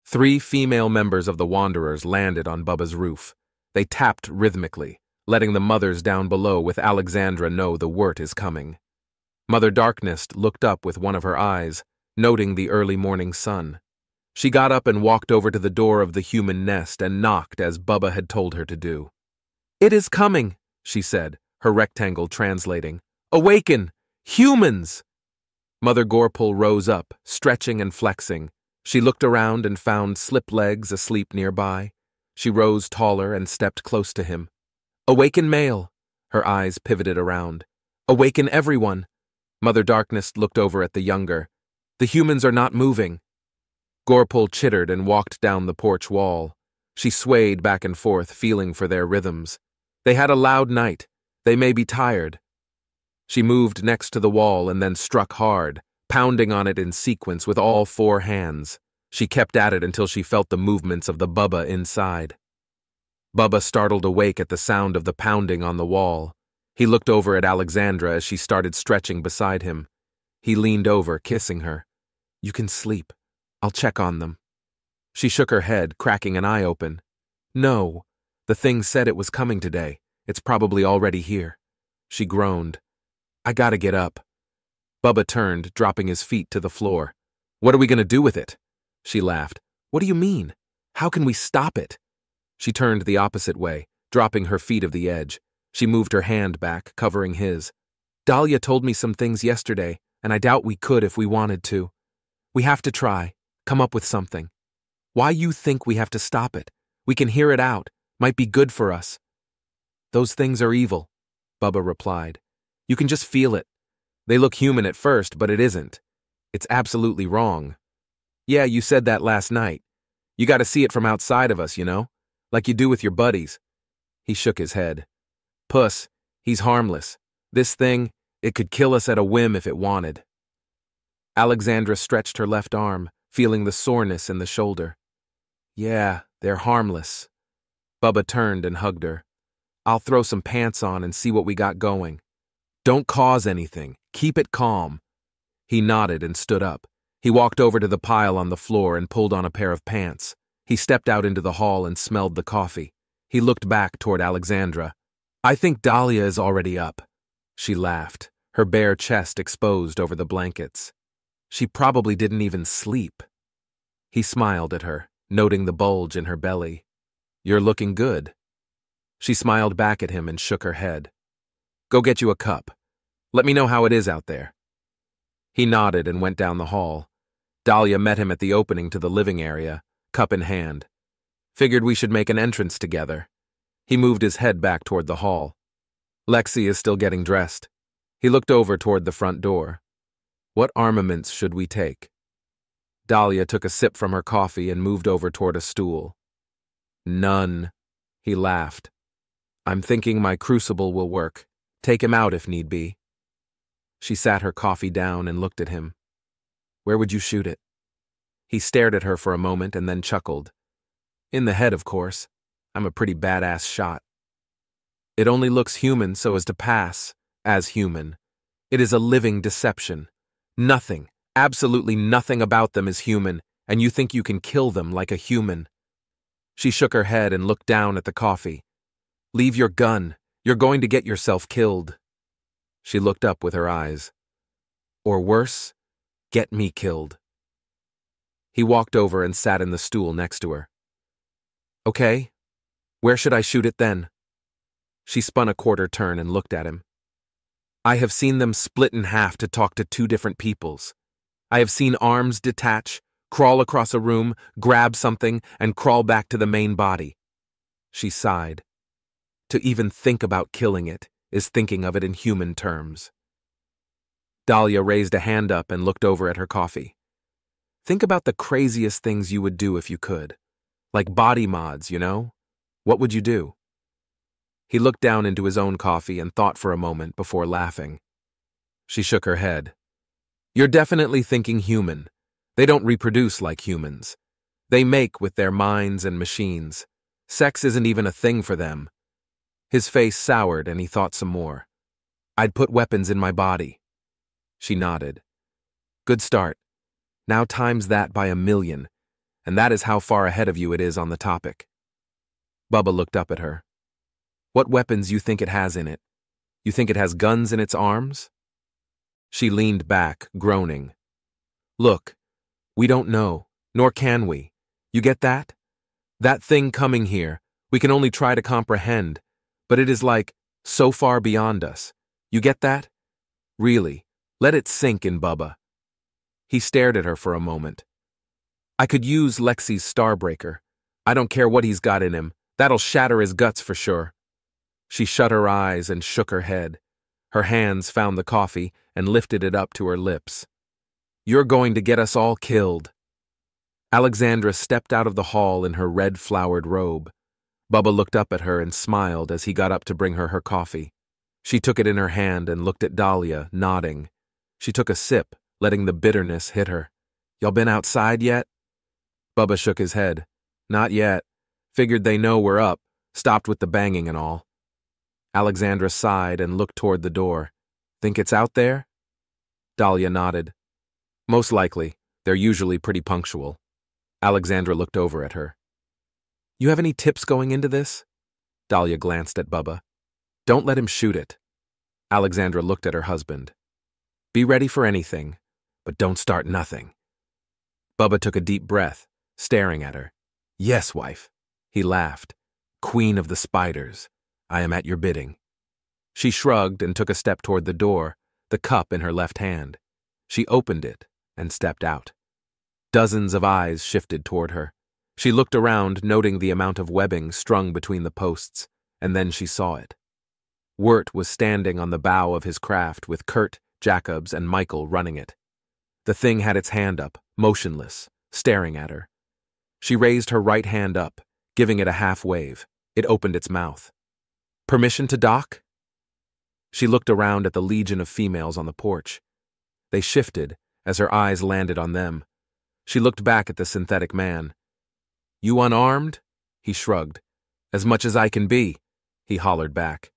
3 female members of the Wanderers landed on Bubba's roof. They tapped rhythmically, letting the mothers down below with Alexandra know the wort is coming. Mother Darkness looked up with one of her eyes, noting the early morning sun. She got up and walked over to the door of the human nest and knocked as Bubba had told her to do. "It is coming," she said, her rectangle translating. "Awaken! Humans!" Mother Gorpul rose up, stretching and flexing. She looked around and found Slip Legs asleep nearby. She rose taller and stepped close to him. "Awaken male!" Her eyes pivoted around. "Awaken everyone!" Mother Darkness looked over at the younger. "The humans are not moving." Gorpul chittered and walked down the porch wall. She swayed back and forth, feeling for their rhythms. They had a loud night. They may be tired. She moved next to the wall and then struck hard, pounding on it in sequence with all 4 hands. She kept at it until she felt the movements of the Bubba inside. Bubba startled awake at the sound of the pounding on the wall. He looked over at Alexandra as she started stretching beside him. He leaned over, kissing her. "You can sleep. I'll check on them." She shook her head, cracking an eye open. "No, the thing said it was coming today. It's probably already here." She groaned. "I gotta get up." Bubba turned, dropping his feet to the floor. "What are we gonna do with it?" She laughed. "What do you mean? How can we stop it?" She turned the opposite way, dropping her feet of the edge. She moved her hand back, covering his. "Dahlia told me some things yesterday, and I doubt we could if we wanted to. We have to try, come up with something. Why you think we have to stop it? We can hear it out. Might be good for us." "Those things are evil," Bubba replied. "You can just feel it. They look human at first, but it isn't. It's absolutely wrong. Yeah, you said that last night. You gotta see it from outside of us, you know? Like you do with your buddies." He shook his head. "Puss, he's harmless. This thing, it could kill us at a whim if it wanted." Alexandra stretched her left arm, feeling the soreness in the shoulder. "Yeah, they're harmless." Bubba turned and hugged her. "I'll throw some pants on and see what we got going. Don't cause anything. Keep it calm." He nodded and stood up. He walked over to the pile on the floor and pulled on a pair of pants. He stepped out into the hall and smelled the coffee. He looked back toward Alexandra. "I think Dahlia is already up." She laughed, her bare chest exposed over the blankets. "She probably didn't even sleep." He smiled at her, noting the bulge in her belly. "You're looking good." She smiled back at him and shook her head. "Go get you a cup. Let me know how it is out there." He nodded and went down the hall. Dahlia met him at the opening to the living area, cup in hand. "Figured we should make an entrance together." He moved his head back toward the hall. "Lexi is still getting dressed." He looked over toward the front door. "What armaments should we take?" Dahlia took a sip from her coffee and moved over toward a stool. "None." He laughed. "I'm thinking my crucible will work. Take him out if need be." She sat her coffee down and looked at him. "Where would you shoot it?" He stared at her for a moment and then chuckled. "In the head, of course. I'm a pretty badass shot. It only looks human so as to pass as human. It is a living deception. Nothing, absolutely nothing about them is human, and you think you can kill them like a human." She shook her head and looked down at the coffee. "Leave your gun. You're going to get yourself killed." She looked up with her eyes. "Or worse, get me killed." He walked over and sat in the stool next to her. "Okay, where should I shoot it then?" She spun a quarter turn and looked at him. "I have seen them split in half to talk to 2 different peoples. I have seen arms detach, crawl across a room, grab something, and crawl back to the main body." She sighed. "To even think about killing it is thinking of it in human terms." Dahlia raised a hand up and looked over at her coffee. "Think about the craziest things you would do if you could. Like body mods, you know? What would you do?" He looked down into his own coffee and thought for a moment before laughing. She shook her head. "You're definitely thinking human. They don't reproduce like humans. They make with their minds and machines. Sex isn't even a thing for them." His face soured and he thought some more. "I'd put weapons in my body." She nodded. "Good start. Now times that by 1,000,000, and that is how far ahead of you it is on the topic. Bubba looked up at her. What weapons you think it has in it? You think it has guns in its arms? She leaned back, groaning. Look, we don't know, nor can we. You get that? That thing coming here, we can only try to comprehend, but it is like so far beyond us. You get that? Really, let it sink in, Bubba. He stared at her for a moment. I could use Lexi's Starbreaker. I don't care what he's got in him. That'll shatter his guts for sure. She shut her eyes and shook her head. Her hands found the coffee and lifted it up to her lips. You're going to get us all killed. Alexandra stepped out of the hall in her red-flowered robe. Bubba looked up at her and smiled as he got up to bring her her coffee. She took it in her hand and looked at Dahlia, nodding. She took a sip, letting the bitterness hit her. Y'all been outside yet? Bubba shook his head. Not yet. Figured they know we're up. Stopped with the banging and all. Alexandra sighed and looked toward the door. Think it's out there? Dahlia nodded. Most likely. They're usually pretty punctual. Alexandra looked over at her. You have any tips going into this? Dahlia glanced at Bubba. Don't let him shoot it. Alexandra looked at her husband. Be ready for anything, but don't start nothing. Bubba took a deep breath, staring at her. Yes, wife. He laughed. Queen of the spiders. I am at your bidding. She shrugged and took a step toward the door, the cup in her left hand. She opened it and stepped out. Dozens of eyes shifted toward her. She looked around, noting the amount of webbing strung between the posts, and then she saw it. Wirt was standing on the bow of his craft with Kurt, Jacobs, and Michael running it. The thing had its hand up, motionless, staring at her. She raised her right hand up, giving it a half wave. It opened its mouth. Permission to dock? She looked around at the legion of females on the porch. They shifted as her eyes landed on them. She looked back at the synthetic man. You unarmed? He shrugged. As much as I can be, he hollered back.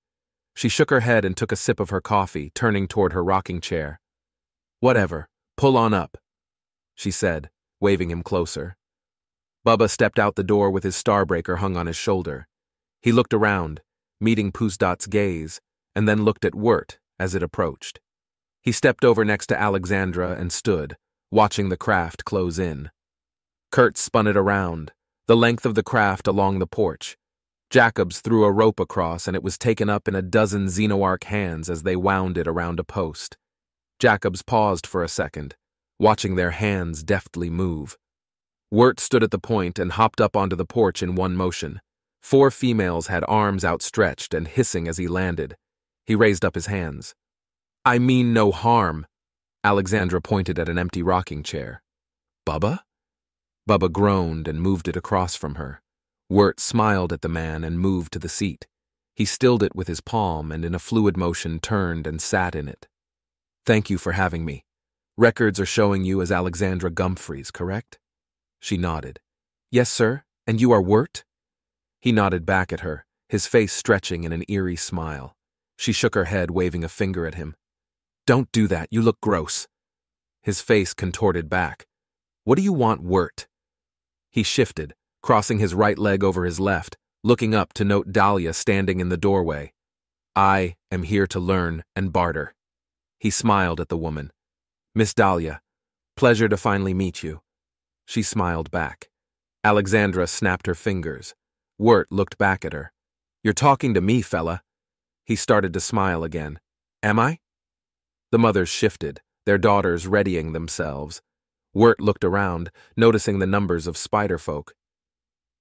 She shook her head and took a sip of her coffee, turning toward her rocking chair. Whatever, pull on up, she said, waving him closer. Bubba stepped out the door with his Starbreaker hung on his shoulder. He looked around, meeting Pusdot's gaze, and then looked at Wirt as it approached. He stepped over next to Alexandra and stood, watching the craft close in. Kurt spun it around, the length of the craft along the porch. Jacobs threw a rope across and it was taken up in a dozen Xenoarch hands as they wound it around a post. Jacobs paused for a second, watching their hands deftly move. Wirt stood at the point and hopped up onto the porch in one motion. 4 females had arms outstretched and hissing as he landed. He raised up his hands. I mean no harm. Alexandra pointed at an empty rocking chair. Bubba? Bubba groaned and moved it across from her. Wirt smiled at the man and moved to the seat. He stilled it with his palm and in a fluid motion turned and sat in it. Thank you for having me. Records are showing you as Alexandra Gumphreys, correct? She nodded. Yes, sir. And you are Wirt? He nodded back at her, his face stretching in an eerie smile. She shook her head, waving a finger at him. Don't do that, you look gross. His face contorted back. What do you want, Wirt? He shifted, crossing his right leg over his left, looking up to note Dahlia standing in the doorway. I am here to learn and barter. He smiled at the woman. Miss Dahlia, pleasure to finally meet you. She smiled back. Alexandra snapped her fingers. Wirt looked back at her. You're talking to me, fella. He started to smile again. Am I? The mothers shifted, their daughters readying themselves. Wirt looked around, noticing the numbers of spider folk.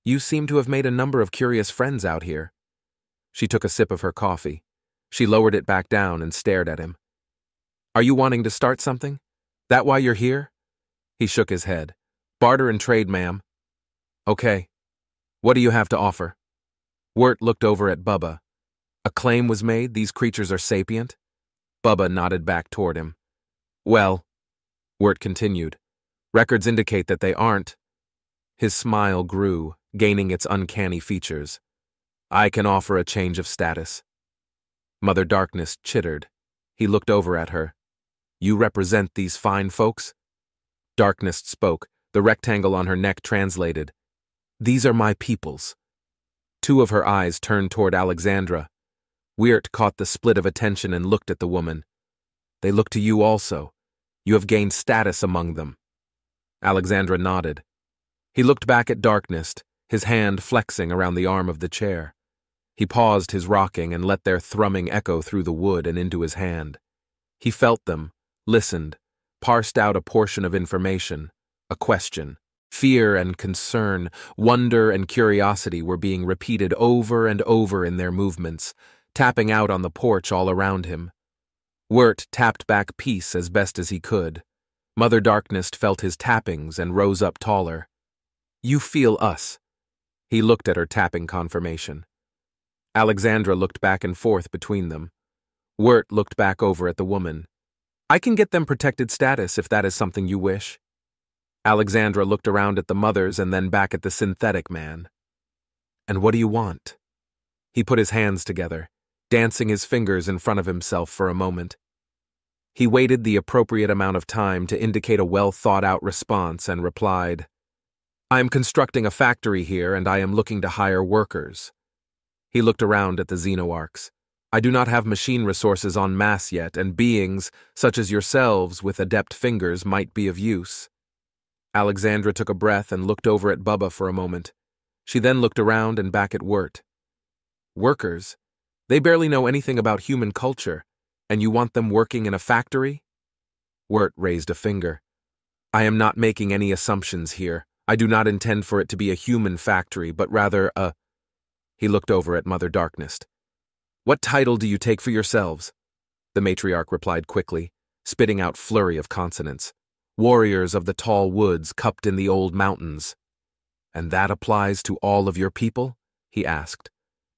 You seem to have made a number of curious friends out here. She took a sip of her coffee. She lowered it back down and stared at him. Are you wanting to start something? That why you're here? He shook his head. Barter and trade, ma'am. Okay. What do you have to offer? Wirt looked over at Bubba. A claim was made these creatures are sapient? Bubba nodded back toward him. Well, Wirt continued, records indicate that they aren't. His smile grew, gaining its uncanny features. I can offer a change of status. Mother Darkness chittered. He looked over at her. You represent these fine folks? Darkness spoke, The rectangle on her neck translated, "These are my peoples." Two of her eyes turned toward Alexandra. Wirt caught the split of attention and looked at the woman. "They look to you also. You have gained status among them." Alexandra nodded. He looked back at Darkness, his hand flexing around the arm of the chair. He paused his rocking and let their thrumming echo through the wood and into his hand. He felt them, listened, parsed out a portion of information, a question. Fear and concern, wonder and curiosity were being repeated over and over in their movements, tapping out on the porch all around him. Wirt tapped back peace as best as he could. Mother Darkness felt his tappings and rose up taller. "You feel us." He looked at her tapping confirmation. Alexandra looked back and forth between them. Wirt looked back over at the woman. "I can get them protected status if that is something you wish." Alexandra looked around at the mothers and then back at the synthetic man. "And what do you want?" He put his hands together, dancing his fingers in front of himself for a moment. He waited the appropriate amount of time to indicate a well-thought-out response and replied, "I am constructing a factory here and I am looking to hire workers." He looked around at the xenoarchs. "I do not have machine resources en masse yet, and beings, such as yourselves, with adept fingers might be of use." Alexandra took a breath and looked over at Bubba for a moment. She then looked around and back at Wirt. "Workers? They barely know anything about human culture, and you want them working in a factory?" Wirt raised a finger. "I am not making any assumptions here. I do not intend for it to be a human factory, but rather a—" He looked over at Mother Darkness. "What title do you take for yourselves?" The matriarch replied quickly, spitting out flurry of consonants. "Warriors of the tall woods cupped in the old mountains." "And that applies to all of your people?" he asked.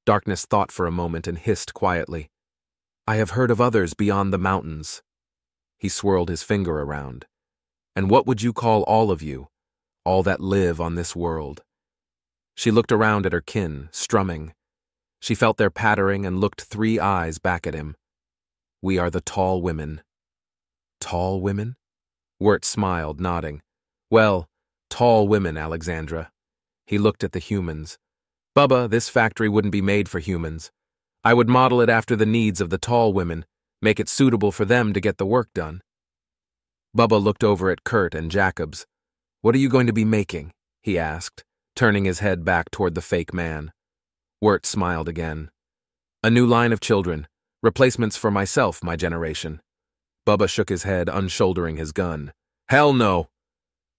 Darkness thought for a moment and hissed quietly. "I have heard of others beyond the mountains." He swirled his finger around. "And what would you call all of you? All that live on this world?" She looked around at her kin, strumming. She felt their pattering and looked 3 eyes back at him. "We are the tall women." "Tall women?" Wirt smiled, nodding. "Well, tall women, Alexandra." He looked at the humans. "Bubba, this factory wouldn't be made for humans. I would model it after the needs of the tall women, make it suitable for them to get the work done." Bubba looked over at Kurt and Jacobs. "What are you going to be making?" he asked, turning his head back toward the fake man. Wirt smiled again. "A new line of children, replacements for myself, my generation." Bubba shook his head, unshouldering his gun. "Hell no!"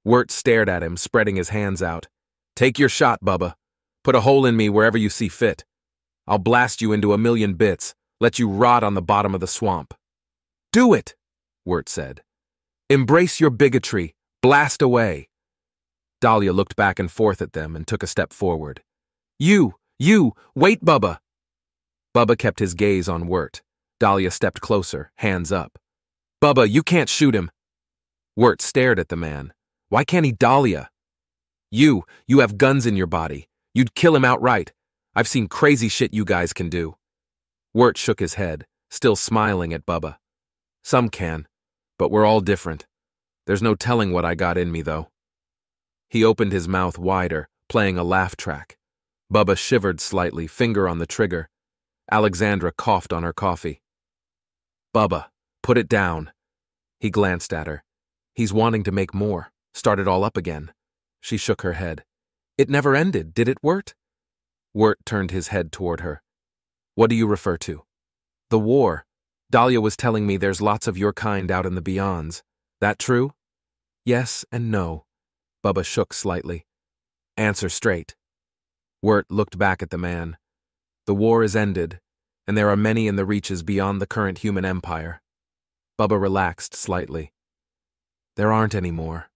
Wirt stared at him, spreading his hands out. "Take your shot, Bubba. Put a hole in me wherever you see fit. I'll blast you into 1,000,000 bits, let you rot on the bottom of the swamp." "Do it," Wirt said. "Embrace your bigotry. Blast away." Dahlia looked back and forth at them and took a step forward. You, wait, Bubba." Bubba kept his gaze on Wirt. Dahlia stepped closer, hands up. "Bubba, you can't shoot him." Wirt stared at the man. "Why can't he Dahlia?" You have guns in your body. You'd kill him outright. I've seen crazy shit you guys can do." Wirt shook his head, still smiling at Bubba. "Some can, but we're all different. There's no telling what I got in me, though." He opened his mouth wider, playing a laugh track. Bubba shivered slightly, finger on the trigger. Alexandra coughed on her coffee. "Bubba, put it down." He glanced at her. "He's wanting to make more, start it all up again." She shook her head. "It never ended, did it, Wirt?" Wirt turned his head toward her. "What do you refer to?" "The war. Dahlia was telling me there's lots of your kind out in the beyonds. That true?" "Yes and no." Bubba shook slightly. "Answer straight." Wirt looked back at the man. "The war is ended, and there are many in the reaches beyond the current human empire." Bubba relaxed slightly. "There aren't any more.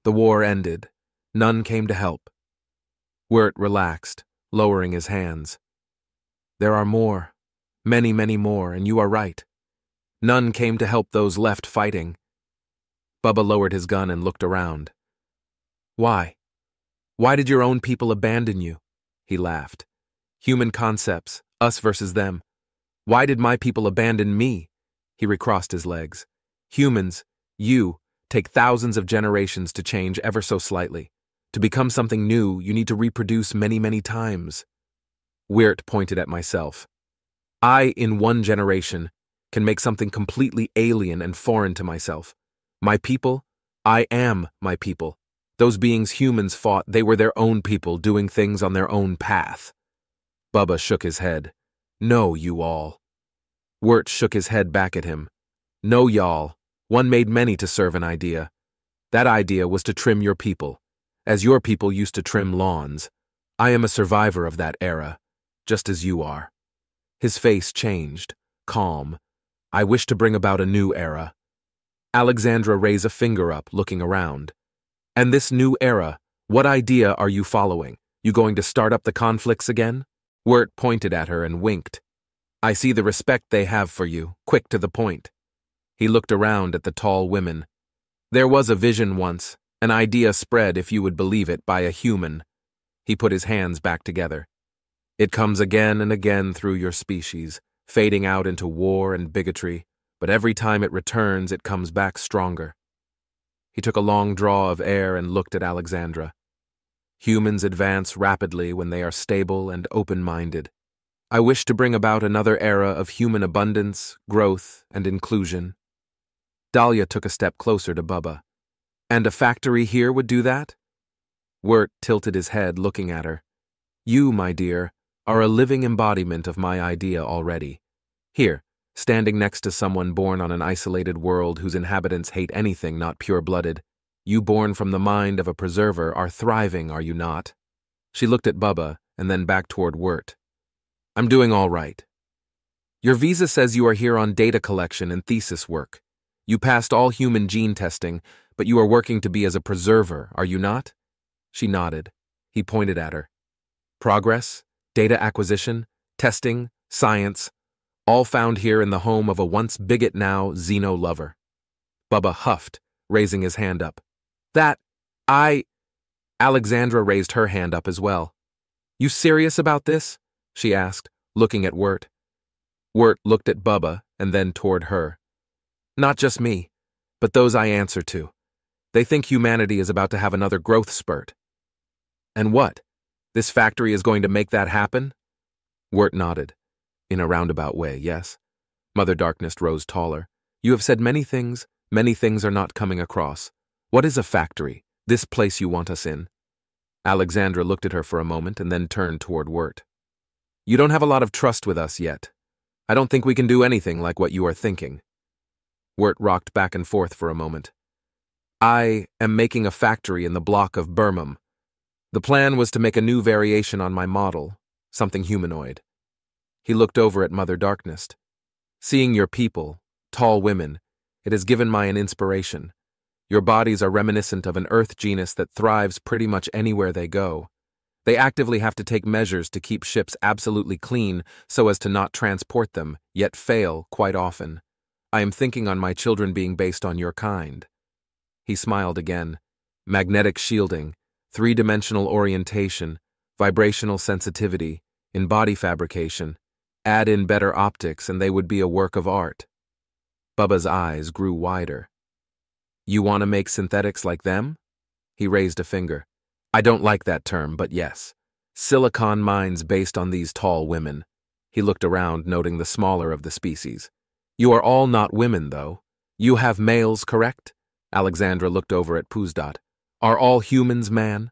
The war ended. None came to help." Wirt relaxed, lowering his hands. "There are more, many, many more, and you are right. None came to help those left fighting." Bubba lowered his gun and looked around. "Why? Why did your own people abandon you?" He laughed. "Human concepts, us versus them. Why did my people abandon me?" He recrossed his legs. "Humans, you, take thousands of generations to change ever so slightly. To become something new, you need to reproduce many, many times. Wirt pointed at myself. I, in one generation, can make something completely alien and foreign to myself. My people, I am my people. Those beings humans fought, they were their own people doing things on their own path. Bubba shook his head. No, you all. Wirt shook his head back at him. No, y'all. One made many to serve an idea. That idea was to trim your people, as your people used to trim lawns. I am a survivor of that era, just as you are. His face changed, calm. I wish to bring about a new era. Alexandra raised a finger up, looking around. And this new era, what idea are you following? You going to start up the conflicts again? Wirt pointed at her and winked. I see the respect they have for you, quick to the point. He looked around at the tall women. There was a vision once, an idea spread, if you would believe it, by a human. He put his hands back together. It comes again and again through your species, fading out into war and bigotry, but every time it returns, it comes back stronger. He took a long draw of air and looked at Alexandra. Humans advance rapidly when they are stable and open-minded. I wish to bring about another era of human abundance, growth, and inclusion. Dahlia took a step closer to Bubba. And a factory here would do that? Wirt tilted his head, looking at her. You, my dear, are a living embodiment of my idea already. Here, standing next to someone born on an isolated world whose inhabitants hate anything not pure-blooded. You born from the mind of a preserver are thriving, are you not? She looked at Bubba and then back toward Wirt. I'm doing all right. Your visa says you are here on data collection and thesis work. You passed all human gene testing, but you are working to be as a preserver, are you not? She nodded. He pointed at her. Progress, data acquisition, testing, science, all found here in the home of a once bigot now xeno lover. Bubba huffed, raising his hand up. Alexandra raised her hand up as well. You serious about this? She asked, looking at Wirt. Wirt looked at Bubba and then toward her. Not just me, but those I answer to. They think humanity is about to have another growth spurt. And what? This factory is going to make that happen? Wirt nodded. In a roundabout way, yes. Mother Darkness rose taller. You have said many things are not coming across. What is a factory, this place you want us in? Alexandra looked at her for a moment and then turned toward Wirt. You don't have a lot of trust with us yet. I don't think we can do anything like what you are thinking. Wirt rocked back and forth for a moment. I am making a factory in the block of Birmingham. The plan was to make a new variation on my model, something humanoid. He looked over at Mother Darkness. Seeing your people, tall women, it has given me an inspiration. Your bodies are reminiscent of an Earth genus that thrives pretty much anywhere they go. They actively have to take measures to keep ships absolutely clean so as to not transport them, yet fail quite often. I am thinking on my children being based on your kind. He smiled again. Magnetic shielding, three-dimensional orientation, vibrational sensitivity, in body fabrication. Add in better optics and they would be a work of art. Bubba's eyes grew wider. You want to make synthetics like them? He raised a finger. I don't like that term, but yes. Silicon minds based on these tall women. He looked around, noting the smaller of the species. You are all not women, though. You have males, correct? Alexandra looked over at Poosdot. Are all humans man?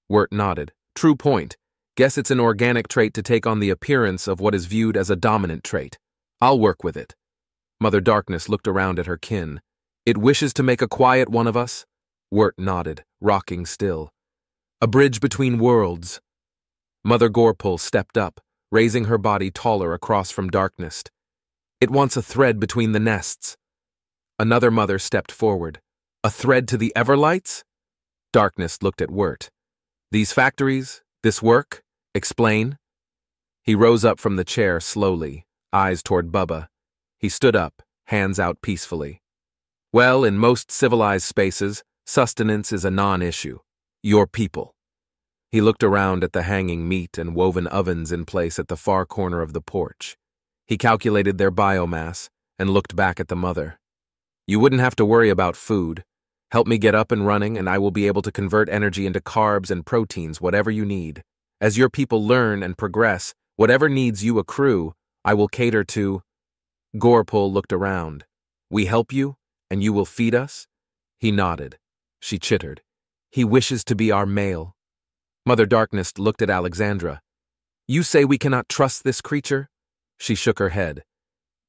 Wirt nodded. True point. Guess it's an organic trait to take on the appearance of what is viewed as a dominant trait. I'll work with it. Mother Darkness looked around at her kin. It wishes to make a quiet one of us? Wirt nodded, rocking still. A bridge between worlds. Mother Gorpul stepped up, raising her body taller across from Darkness. It wants a thread between the nests. Another mother stepped forward. A thread to the Everlights? Darkness looked at Wirt. These factories? This work? Explain. He rose up from the chair slowly, eyes toward Bubba. He stood up, hands out peacefully. Well, in most civilized spaces, sustenance is a non-issue. Your people. He looked around at the hanging meat and woven ovens in place at the far corner of the porch. He calculated their biomass and looked back at the mother. You wouldn't have to worry about food. Help me get up and running, and I will be able to convert energy into carbs and proteins, whatever you need. As your people learn and progress, whatever needs you accrue, I will cater to. Gorpul looked around. We help you, and you will feed us? He nodded. She chittered. He wishes to be our male. Mother Darkness looked at Alexandra. You say we cannot trust this creature? She shook her head.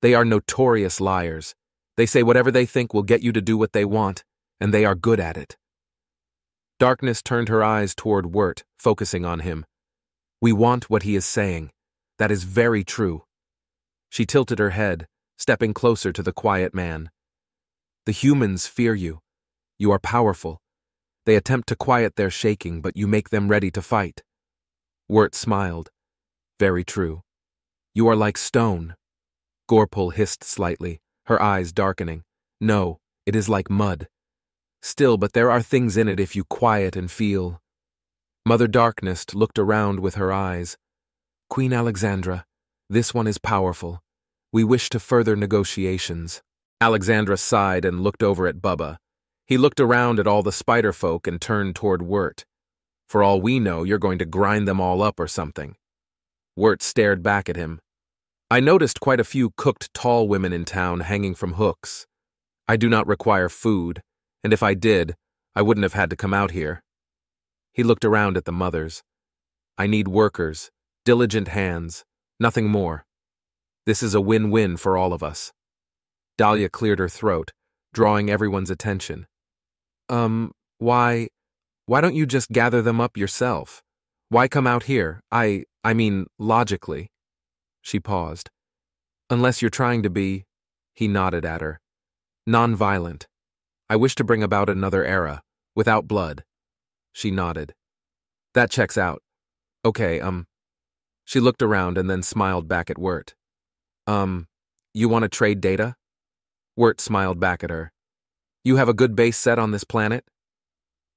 They are notorious liars. They say whatever they think will get you to do what they want, and they are good at it. Darkness turned her eyes toward Wirt, focusing on him. We want what he is saying. That is very true. She tilted her head, stepping closer to the quiet man. The humans fear you. You are powerful. They attempt to quiet their shaking, but you make them ready to fight. Wirt smiled. Very true. You are like stone. Gorpul hissed slightly, her eyes darkening. No, it is like mud. Still, but there are things in it if you quiet and feel. Mother Darkness looked around with her eyes. Queen Alexandra, this one is powerful. We wish to further negotiations. Alexandra sighed and looked over at Bubba. He looked around at all the spider folk and turned toward Wirt. For all we know, you're going to grind them all up or something. Wirt stared back at him. I noticed quite a few cooked tall women in town hanging from hooks. I do not require food, and if I did, I wouldn't have had to come out here. He looked around at the mothers. I need workers, diligent hands, nothing more. This is a win-win for all of us. Dahlia cleared her throat, drawing everyone's attention. Why don't you just gather them up yourself? Why come out here? I mean, logically. She paused. Unless you're trying to be, he nodded at her, non-violent. I wish to bring about another era, without blood. She nodded. That checks out. Okay, She looked around and then smiled back at Wirt. You want to trade data? Wirt smiled back at her. You have a good base set on this planet?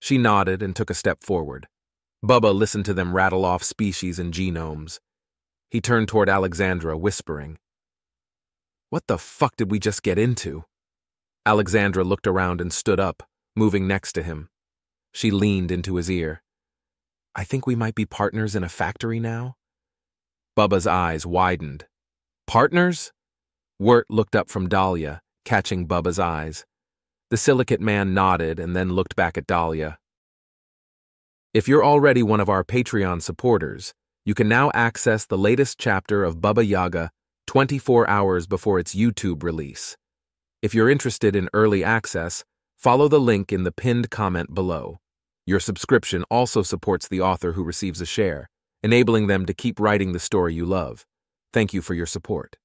She nodded and took a step forward. Bubba listened to them rattle off species and genomes. He turned toward Alexandra, whispering. What the fuck did we just get into? Alexandra looked around and stood up, moving next to him. She leaned into his ear. I think we might be partners in a factory now? Bubba's eyes widened. Partners? Wirt looked up from Dahlia, catching Bubba's eyes. The silicate man nodded and then looked back at Dahlia. If you're already one of our Patreon supporters, you can now access the latest chapter of Bubba Yaga 24 hours before its YouTube release. If you're interested in early access, follow the link in the pinned comment below. Your subscription also supports the author who receives a share, enabling them to keep writing the story you love. Thank you for your support.